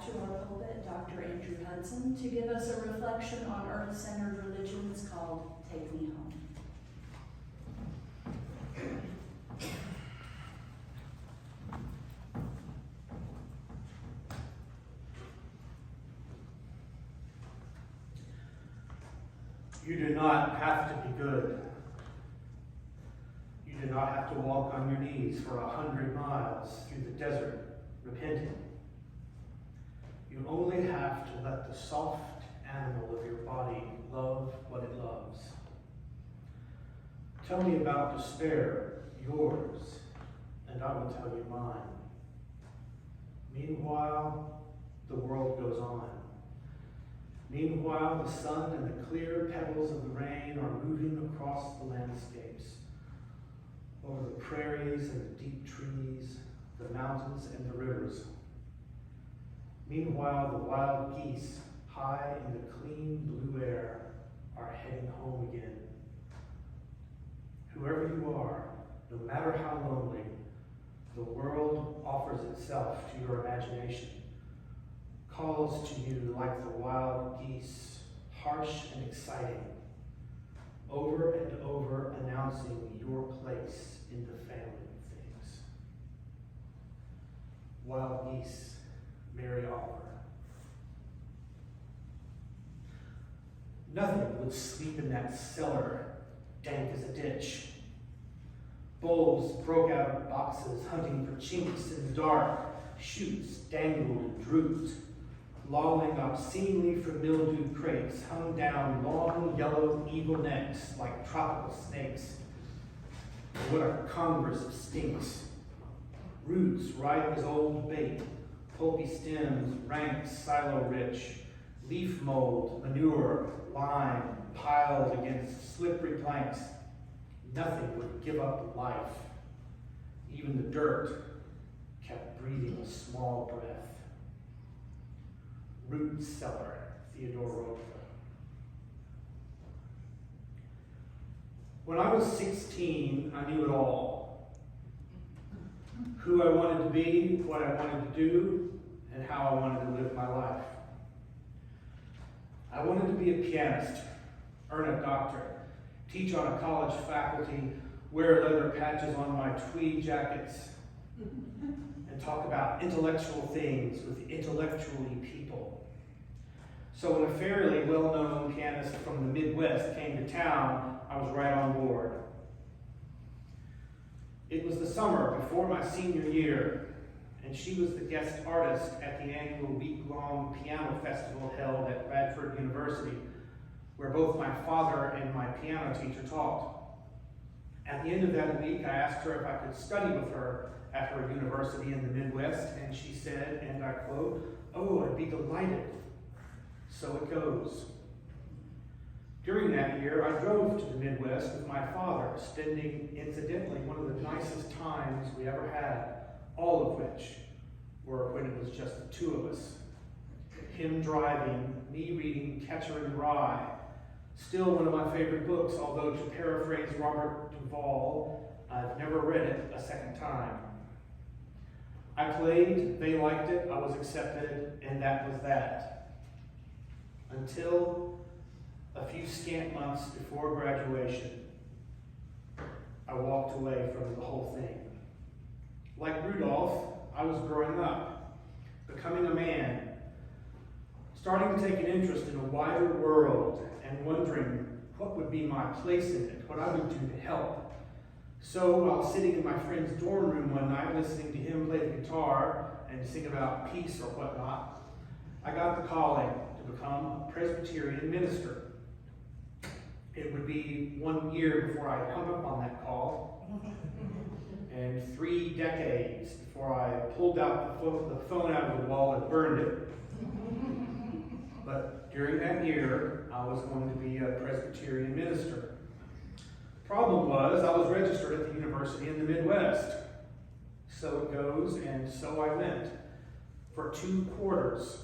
back to our pulpit Dr. Andrew Hudson to give us a reflection on earth-centered religions called Take Me Home. You do not have to be good. You do not have to walk on your knees for 100 miles through the desert repenting. You only have to let the soft animal of your body love what it loves. Tell me about despair, yours, and I will tell you mine. Meanwhile, the world goes on. Meanwhile, the sun and the clear petals of the rain are moving across the landscapes, over the prairies and the deep trees, the mountains and the rivers. Meanwhile, the wild geese, high in the clean blue air, are heading home again. Whoever you are, no matter how lonely, the world offers itself to your imagination, calls to you like the wild geese, harsh and exciting, over and over announcing your place in the family of things. Wild geese, Mary Oliver. Nothing would sleep in that cellar, dank as a ditch. Bulbs broke out of boxes, hunting for chinks in the dark. Shoots dangled and drooped. Lolling obscenely from mildewed crates, hung down long, yellow, evil necks like tropical snakes. What a congress of stinks. Roots ripe as old bait, pulpy stems, rank, silo-rich, leaf mold, manure, lime, piled against slippery planks. Nothing would give up life. Even the dirt kept breathing a small breath. Root cellar, Theodore Roosevelt. When I was 16, I knew it all. Who I wanted to be, what I wanted to do, and how I wanted to live my life. I wanted to be a pianist, earn a doctorate, teach on a college faculty, wear leather patches on my tweed jackets, and talk about intellectual things with intellectually people. So when a fairly well-known pianist from the Midwest came to town, I was right on board. It was the summer before my senior year, and she was the guest artist at the annual week-long piano festival held at Radford University, where both my father and my piano teacher taught. At the end of that week, I asked her if I could study with her at her university in the Midwest, and she said, and I quote, "Oh, I'd be delighted." So it goes. During that year, I drove to the Midwest with my father, spending, incidentally, one of the nicest times we ever had, all of which were when it was just the two of us. Him driving, me reading Catcher in the Rye, still one of my favorite books, although to paraphrase Robert Duvall, I've never read it a second time. I played, they liked it, I was accepted, and that was that. Until a few scant months before graduation, I walked away from the whole thing. Like Rudolph, I was growing up, becoming a man, starting to take an interest in a wider world and wondering what would be my place in it, what I would do to help. So while sitting in my friend's dorm room one night listening to him play the guitar and sing about peace or whatnot, I got the calling to become a Presbyterian minister. It would be 1 year before I hung up on that call, and 3 decades before I pulled out the phone out of the wall and burned it. But during that year, I was going to be a Presbyterian minister. Problem was, I was registered at the university in the Midwest. So it goes, and so I went for 2 quarters.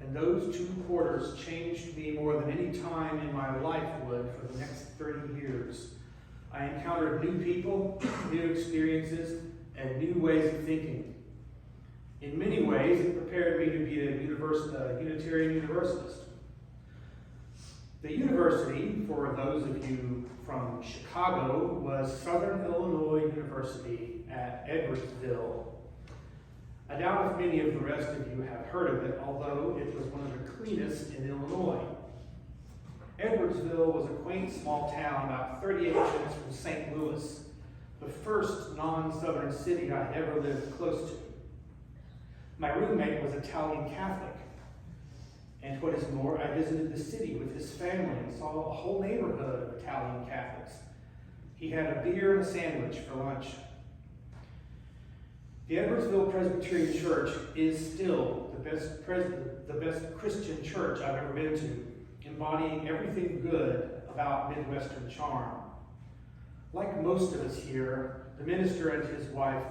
And those 2 quarters changed me more than any time in my life would for the next 30 years. I encountered new people, new experiences, and new ways of thinking. In many ways, it prepared me to be a Unitarian Universalist. The university, for those of you from Chicago, was Southern Illinois University at Edwardsville. I doubt if many of the rest of you have heard of it, although it was one of the cleanest in Illinois. Edwardsville was a quaint small town about 38 minutes from St. Louis, the first non-Southern city I had ever lived close to. My roommate was Italian Catholic, and what is more, I visited the city with his family and saw a whole neighborhood of Italian Catholics. He had a beer and a sandwich for lunch. The Edwardsville Presbyterian Church is still the best Christian church I've ever been to, embodying everything good about Midwestern charm. Like most of us here, the minister and his wife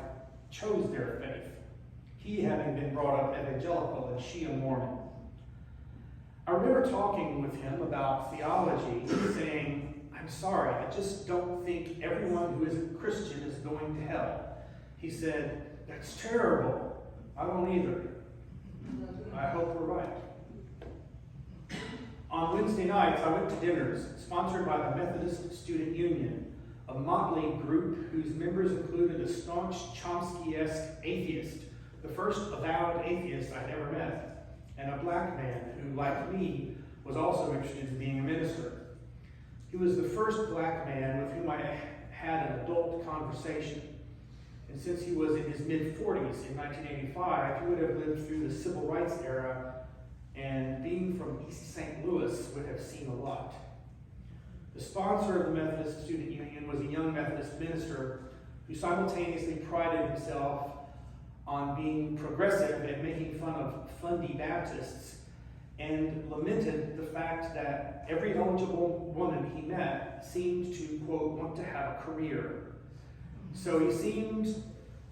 chose their faith, he having been brought up evangelical and she a Mormon. I remember talking with him about theology, saying, "I'm sorry, I just don't think everyone who isn't Christian is going to hell." He said, "That's terrible. I don't either." I hope we're right. On Wednesday nights, I went to dinners sponsored by the Methodist Student Union, a motley group whose members included a staunch Chomsky-esque atheist, the first avowed atheist I'd ever met, and a black man who, like me, was also interested in being a minister. He was the first black man with whom I had an adult conversation. And since he was in his mid-40s in 1985, he would have lived through the Civil Rights era, and being from East St. Louis would have seen a lot. The sponsor of the Methodist Student Union was a young Methodist minister who simultaneously prided himself on being progressive and making fun of fundy Baptists, and lamented the fact that every eligible woman he met seemed to, quote, want to have a career. So he seemed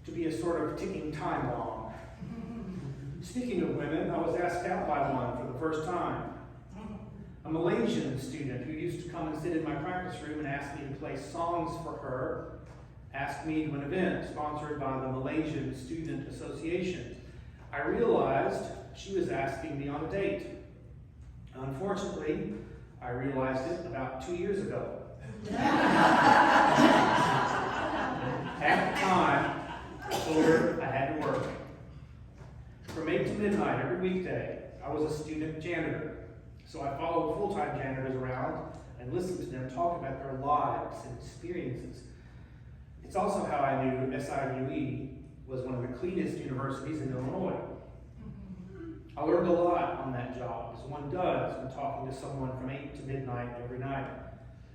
to be a sort of ticking time bomb. Speaking of women, I was asked out by one for the first time. A Malaysian student who used to come and sit in my practice room and ask me to play songs for her asked me to an event sponsored by the Malaysian Student Association. I realized she was asking me on a date. Unfortunately, I realized it about 2 years ago. At the time, I told her I had to work. From 8 to midnight every weekday, I was a student janitor. So I followed full-time janitors around and listened to them talk about their lives and experiences. It's also how I knew SIUE was one of the cleanest universities in Illinois. I learned a lot on that job, as one does when talking to someone from 8 to midnight every night.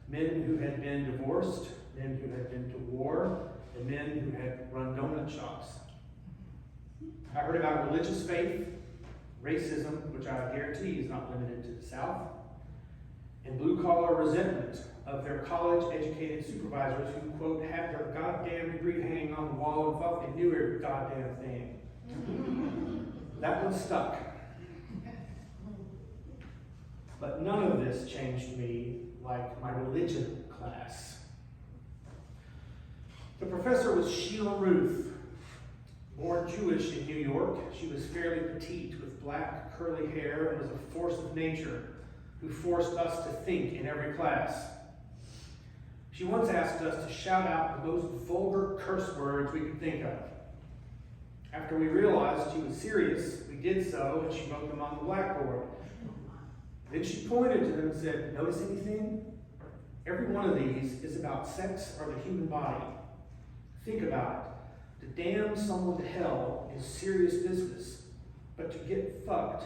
Men who had been divorced, men who had been to war, and men who had run donut shops. I heard about religious faith, racism, which I guarantee is not limited to the South, and blue-collar resentment of their college-educated supervisors who, quote, had their goddamn degree hanging on the wall and thought they knew every goddamn thing. That one stuck. But none of this changed me like my religion class. The professor was Sheila Ruth. Born Jewish in New York, she was fairly petite with black curly hair and was a force of nature who forced us to think in every class. She once asked us to shout out the most vulgar curse words we could think of. After we realized she was serious, we did so, and she wrote them on the blackboard. Then she pointed to them and said, "Notice anything? Every one of these is about sex or the human body. Think about it. To damn someone to hell is serious business, but to get fucked,"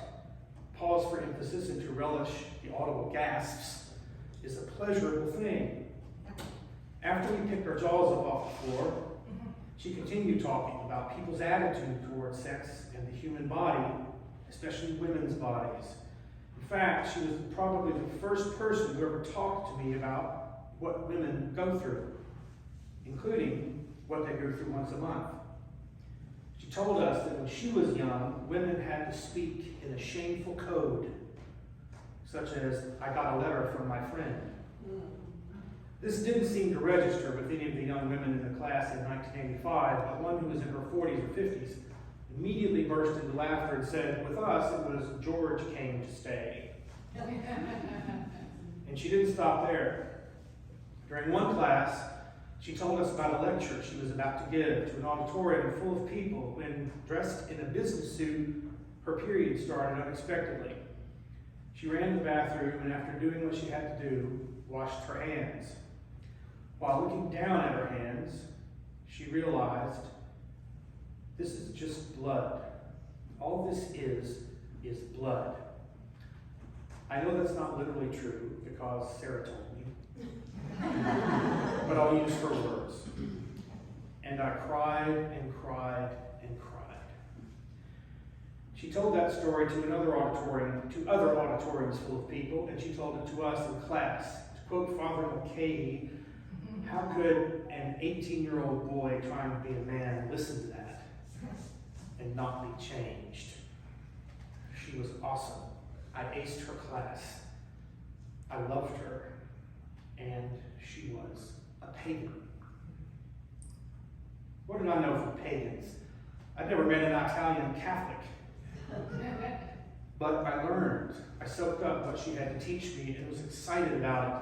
pause for emphasis and to relish the audible gasps, "is a pleasurable thing." After we picked our jaws up off the floor, she continued talking about people's attitude towards sex and the human body, especially women's bodies. In fact, she was probably the first person who ever talked to me about what women go through, including what they go through once a month. She told us that when she was young, women had to speak in a shameful code, such as, "I got a letter from my friend." This didn't seem to register with any of the young women in the class in 1985, but one who was in her 40s or 50s immediately burst into laughter and said, with us, it was George came to stay. And she didn't stop there. During one class, she told us about a lecture she was about to give to an auditorium full of people when, dressed in a business suit, her period started unexpectedly. She ran to the bathroom and after doing what she had to do, washed her hands. While looking down at her hands, she realized this is just blood. All this is blood. I know that's not literally true because Sarah told me, but I'll use her words. And I cried and cried and cried. She told that story to other auditoriums full of people, and she told it to us in class. To quote Father Mulcahy, how could an 18-year-old boy trying to be a man listen to that and not be changed? She was awesome. I aced her class. I loved her. And she was a pagan. What did I know from pagans? I'd never met an Italian Catholic. But I learned. I soaked up what she had to teach me and was excited about it.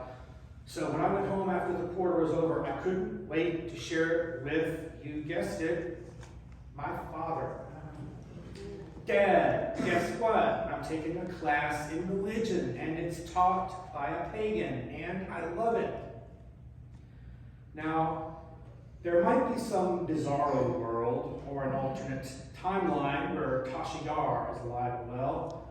So when I went home after the quarter was over, I couldn't wait to share it with, you guessed it, my father. Dad, guess what? I'm taking a class in religion, and it's taught by a pagan, and I love it. Now, there might be some bizarro world or an alternate timeline where Tashigar is alive and well,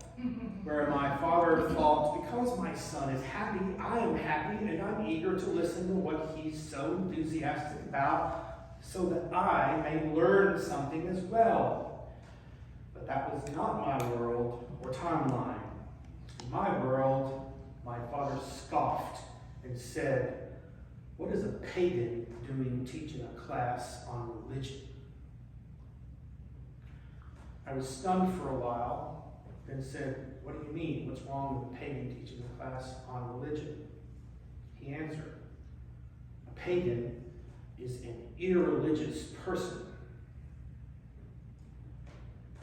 where my father thought, because my son is happy, I am happy, and I'm eager to listen to what he's so enthusiastic about so that I may learn something as well. But that was not my world or timeline. In my world, my father scoffed and said, what is a pagan doing teaching a class on religion? I was stunned for a while, then said, what do you mean? What's wrong with a pagan teaching a class on religion? He answered, a pagan is an irreligious person.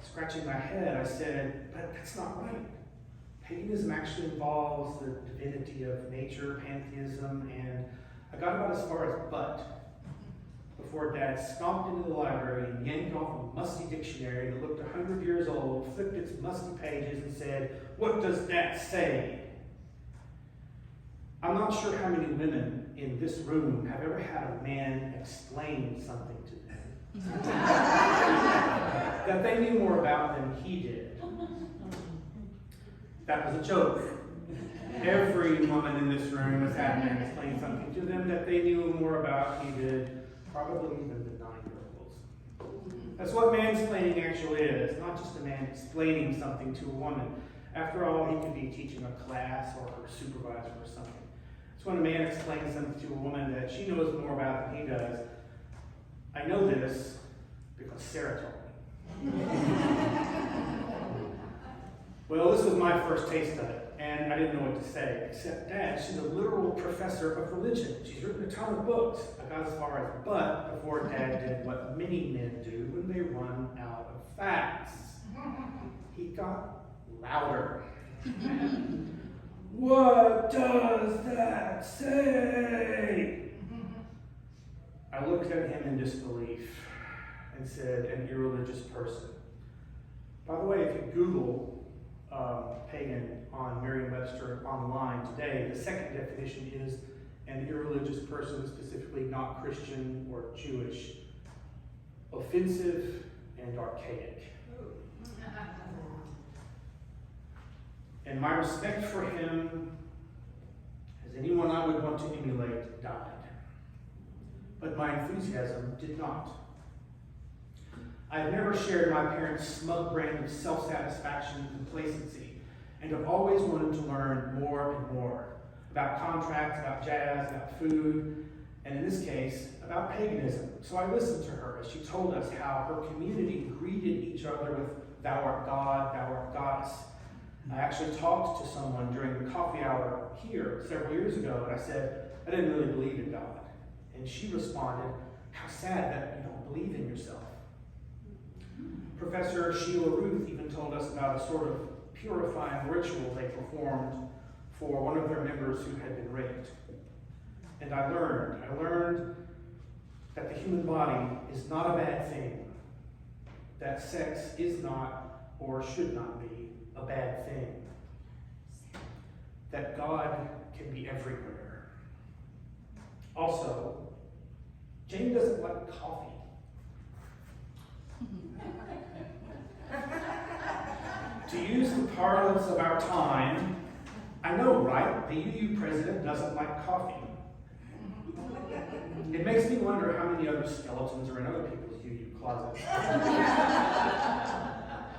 Scratching my head, I said, but that's not right. Paganism actually involves the divinity of nature, pantheism, and I got about as far as but before Dad stomped into the library and yanked off a musty dictionary that looked 100 years old, flipped its musty pages, and said, what does that say? I'm not sure how many women in this room have ever had a man explain something to them that they knew more about than he did. That was a joke. Every woman in this room has had a man explain something to them that they knew more about he did, probably even the 9-year-olds. That's what mansplaining actually is, not just a man explaining something to a woman. After all, he could be teaching a class or her supervisor or something. It's when a man explains something to a woman that she knows more about than he does. I know this because Sarah told me. Well, this was my first taste of it, and I didn't know what to say, except, Dad, she's a literal professor of religion. She's written a ton of books. I got as far as but before Dad did what many men do when they run out of facts. He got louder. What does that say? I looked at him in disbelief and said, an irreligious person. By the way, if you Google pagan on Merriam-Webster online today, the second definition is an irreligious person, specifically not Christian or Jewish, offensive and archaic. And my respect for him, as anyone I would want to emulate, died. But my enthusiasm did not. I have never shared my parents' smug brand of self-satisfaction and complacency, and have always wanted to learn more and more about contracts, about jazz, about food, and in this case, about paganism. So I listened to her as she told us how her community greeted each other with, thou art God, thou art goddess. I actually talked to someone during the coffee hour here several years ago, and I said, I didn't really believe in God. And she responded, how sad that you don't believe in yourself. Professor Sheila Ruth even told us about a sort of purifying ritual they performed for one of their members who had been raped. And I learned that the human body is not a bad thing, that sex is not or should not be a bad thing, that God can be everywhere. Also, Jane doesn't like coffee. To use the parlance of our time, I know, right? The UU president doesn't like coffee. It makes me wonder how many other skeletons are in other people's UU closets.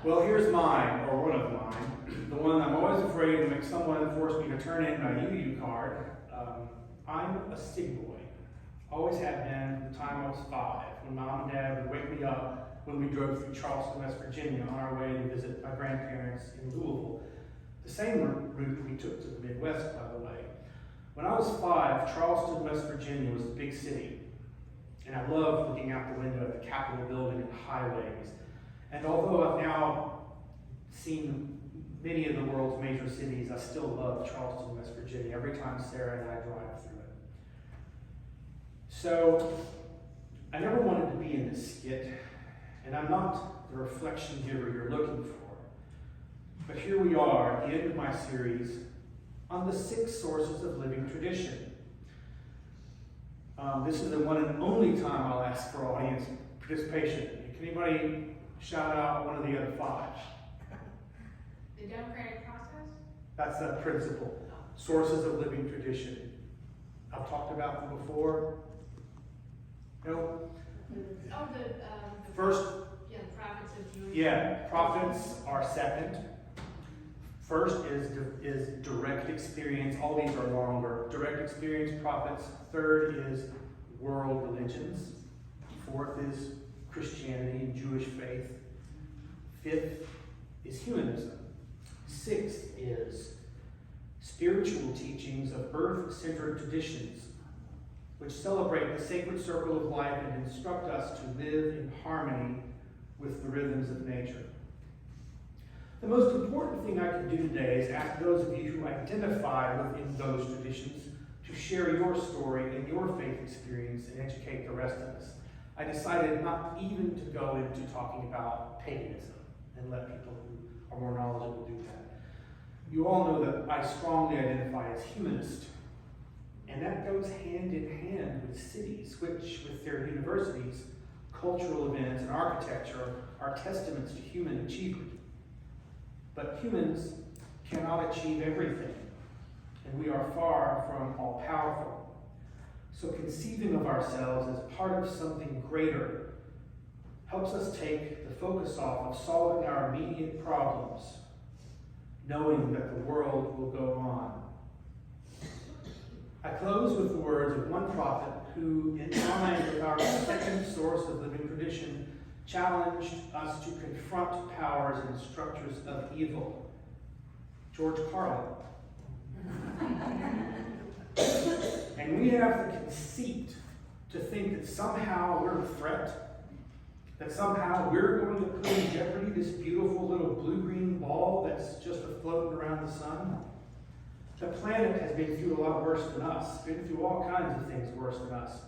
Well, here's mine, or one of mine. The one I'm always afraid to make someone force me to turn in my UU card. I'm a city boy. Always have been from the time I was 5, when Mom and Dad would wake me up when we drove through Charleston, West Virginia on our way to visit my grandparents in Louisville. The same route we took to the Midwest, by the way. When I was 5, Charleston, West Virginia was a big city, and I loved looking out the window at the Capitol building and highways. And although I've now seen many of the world's major cities, I still love Charleston, West Virginia, every time Sarah and I drive through it. So, I never wanted to be in this skit, and I'm not the reflection giver you're looking for. But here we are at the end of my series on the 6 sources of living tradition. This is the one and only time I'll ask for audience participation. Can anybody shout out one of the other 5? The democratic process? That's the principle. Sources of living tradition. I've talked about them before. No? Oh, the First, yeah, the prophets of Jewish. yeah, prophets are second. First is direct experience. All these are longer. Direct experience, prophets. Third is world religions. Fourth is Christianity and Jewish faith. Fifth is humanism. Sixth is spiritual teachings of earth-centered traditions, which celebrate the sacred circle of life and instruct us to live in harmony with the rhythms of nature. The most important thing I can do today is ask those of you who identify within those traditions to share your story and your faith experience and educate the rest of us. I decided not even to go into talking about paganism and let people who are more knowledgeable do that. You all know that I strongly identify as humanist, and that goes hand in hand with cities, which, with their universities, cultural events, and architecture, are testaments to human achievement. But humans cannot achieve everything, and we are far from all-powerful. So conceiving of ourselves as part of something greater helps us take the focus off of solving our immediate problems, knowing that the world will go on. I close with the words of one prophet who, in line with our second source of living tradition, challenged us to confront powers and structures of evil. George Carlin. And we have the conceit to think that somehow we're a threat, that somehow we're going to put in jeopardy this beautiful little blue-green ball that's just floating around the sun. The planet has been through a lot worse than us, been through all kinds of things worse than us.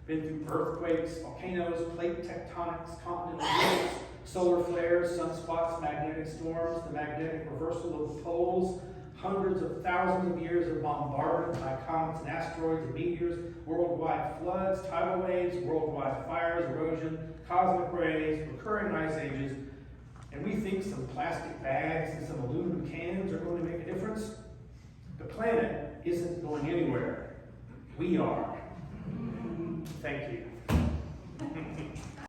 Been through earthquakes, volcanoes, plate tectonics, continental rifts, solar flares, sunspots, magnetic storms, the magnetic reversal of the poles, hundreds of thousands of years of bombardment by comets and asteroids and meteors, worldwide floods, tidal waves, worldwide fires, erosion, cosmic rays, recurring ice ages, and we think some plastic bags and some aluminum cans are going to make a difference? The planet isn't going anywhere. We are. Thank you.